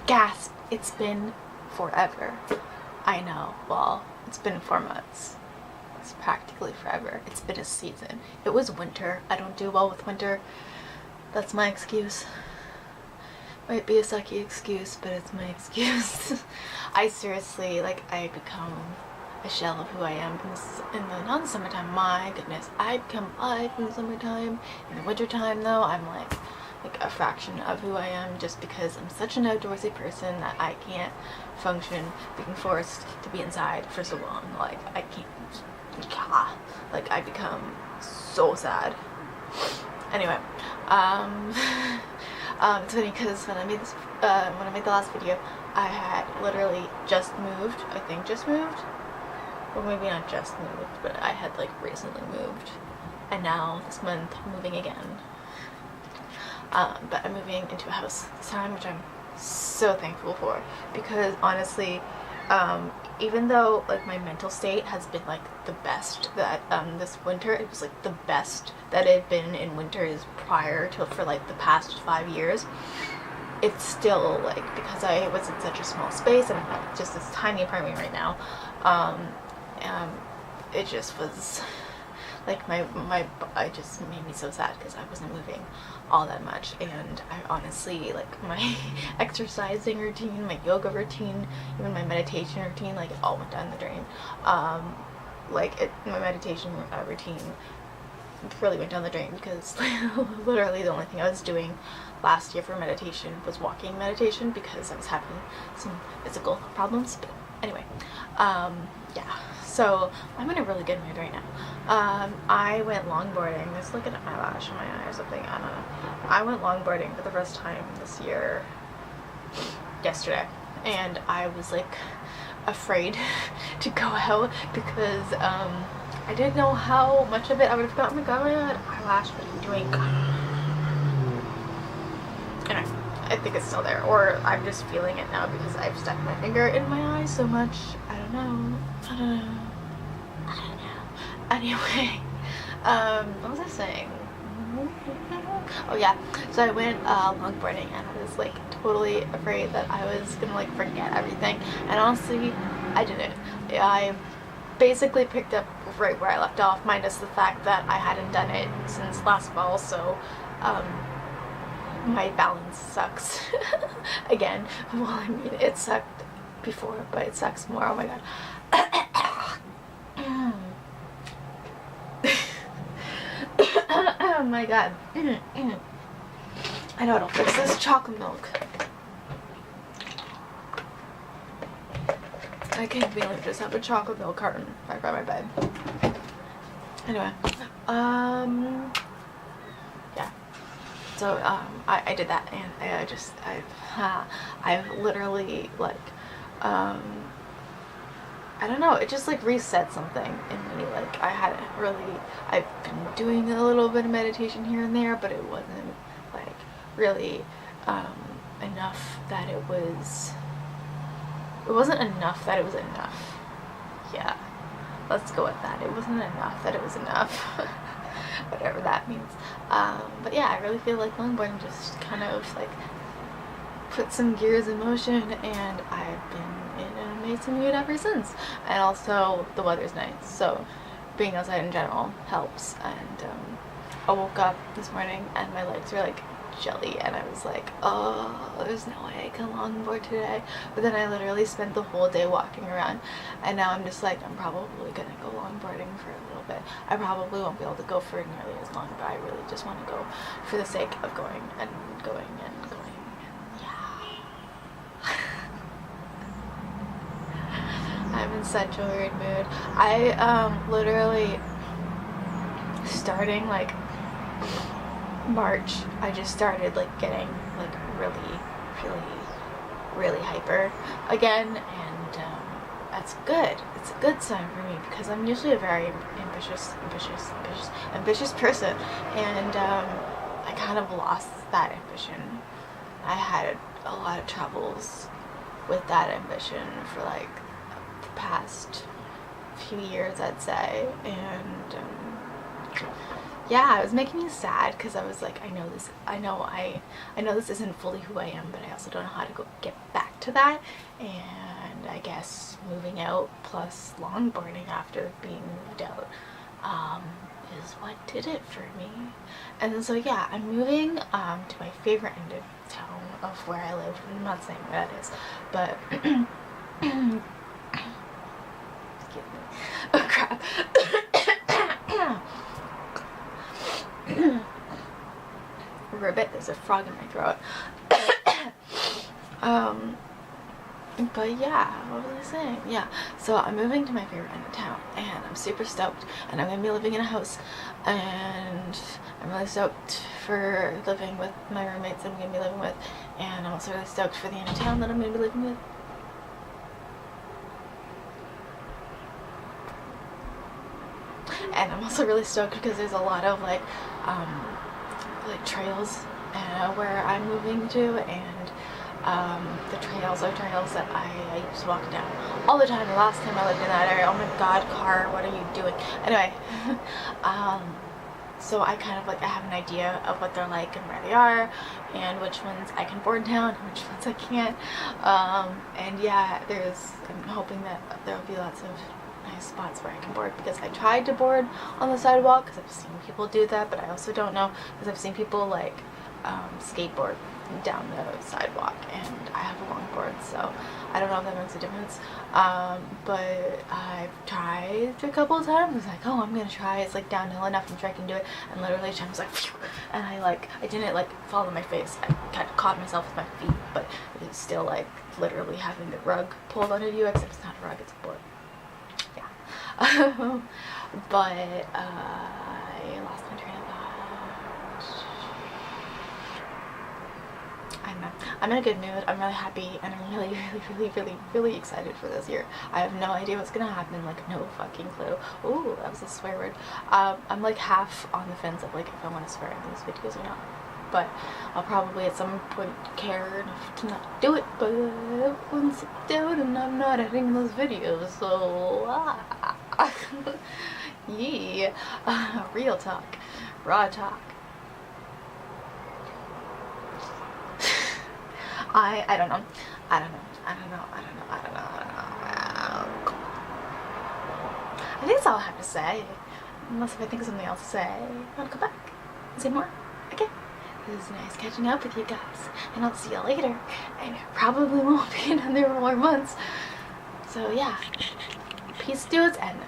Gasp! It's been forever. I know. Well, it's been 4 months. It's practically forever. It's been a season. It was winter. I don't do well with winter. That's my excuse. Might be a sucky excuse, but it's my excuse. I seriously, like, I become a shell of who I am in the non-summertime. My goodness, I become alive in the summertime. In the wintertime, though, I'm like a fraction of who I am, just because I'm such an outdoorsy person that I can't function being forced to be inside for so long. Like, I can't. Like, I become so sad. Anyway, it's funny because when I made this, when I made the last video, I had literally just moved. I think just moved. Well, maybe not just moved, but I had like recently moved, and now this month I'm moving again. But I'm moving into a house this time, which I'm so thankful for, because honestly, even though like my mental state has been like the best that this winter, it was like the best that it had been in winters prior to for like the past 5 years, it's still like, because I was in such a small space and I'm just this tiny apartment right now, it just was like it just made me so sad because I wasn't moving all that much, and I honestly, like, my exercising routine, my yoga routine, even my meditation routine, like, it all went down the drain. My meditation routine really went down the drain because literally the only thing I was doing last year for meditation was walking meditation because I was having some physical problems. But anyway, yeah, so I'm in a really good mood right now. I went longboarding. Just looking at my lash in my eye or something, I don't know. I went longboarding for the first time this year yesterday, and I was like afraid to go out because I didn't know how much of it I would have gotten. Oh my god, my eyelash, what are you doing? Anyway, I think it's still there, or I'm just feeling it now because I've stuck my finger in my eye so much. I don't know. Anyway, what was I saying? Oh yeah, so I went longboarding, and I was like totally afraid that I was gonna like forget everything, and honestly, I didn't. I basically picked up right where I left off, minus the fact that I hadn't done it since last fall, so my balance sucks again. Well, I mean, it sucked before, but it sucks more. Oh my god. Oh my god. I know it'll fix this. Chocolate milk. I can't believe I just have a chocolate milk carton right by my bed. Anyway, yeah. So I did that, and I've literally like I don't know, it just like reset something in me. Like, I've been doing a little bit of meditation here and there, but it wasn't like really enough that it wasn't enough that it was enough. Yeah, let's go with that. It wasn't enough that it was enough. Whatever that means. But yeah, I really feel like longboarding just kind of like put some gears in motion, and I've been in an amazing mood ever since. And also the weather's nice, so being outside in general helps. And I woke up this morning and my legs were like jelly, and I was like, oh, there's no way I can longboard today. But then I literally spent the whole day walking around, and now I'm just like, I'm probably gonna go longboarding for a little bit. I probably won't be able to go for nearly as long, but I really just want to go for the sake of going and going and going. I'm in such a weird mood. I literally starting like March, I just started like getting like really hyper again, and that's good. It's a good sign for me because I'm usually a very ambitious person, and I kind of lost that ambition. I had a lot of troubles with that ambition for like the past few years, I'd say, and yeah, it was making me sad because I was like, I know this isn't fully who I am, but I also don't know how to get back to that. And I guess moving out plus longboarding after being moved out is what did it for me. And so yeah, I'm moving to my favorite end of town of where I live. I'm not saying where that is, but excuse me. Oh crap. Ribbit, there's a frog in my throat. But yeah, what was I saying? Yeah, so I'm moving to my favorite end of town, and I'm super stoked, and I'm gonna be living in a house, and I'm really stoked for living with my roommates I'm gonna be living with, and I'm also really stoked for the end of town that I'm gonna be living with. And I'm also really stoked because there's a lot of like trails where I'm moving to, and the trails are trails that I used to walk down all the time. The last time I lived in that area, oh my god, car, what are you doing? Anyway, so I kind of like, I have an idea of what they're like and where they are, and which ones I can board down and which ones I can't. And yeah, I'm hoping that there will be lots of nice spots where I can board, because I tried to board on the sidewalk because I've seen people do that, but I also don't know because I've seen people like skateboard down the sidewalk, and I have a longboard, so I don't know if that makes a difference. But I've tried a couple of times. I was like, oh, I'm gonna try. It's like downhill enough, I'm sure I can do it. And literally, I was like, phew, and I didn't like fall on my face. I kind of caught myself with my feet, but it's still like literally having the rug pulled onto you, except it's not a rug, it's a board. But I lost my train of thought. I'm in a good mood. I'm really happy, and I'm really excited for this year. I have no idea what's gonna happen, like no fucking clue. Ooh, that was a swear word. I'm like half on the fence of like if I want to swear in these videos or not. But I'll probably at some point care enough to not do it, but once it's out and I'm not editing those videos, so yeah, real talk, raw talk. I don't know. I think that's all I have to say. Unless if I think of something else to say, I'll come back and say more. Okay. It was nice catching up with you guys, and I'll see you later. And it probably won't be another 4 months. So yeah. Peace, dudes, and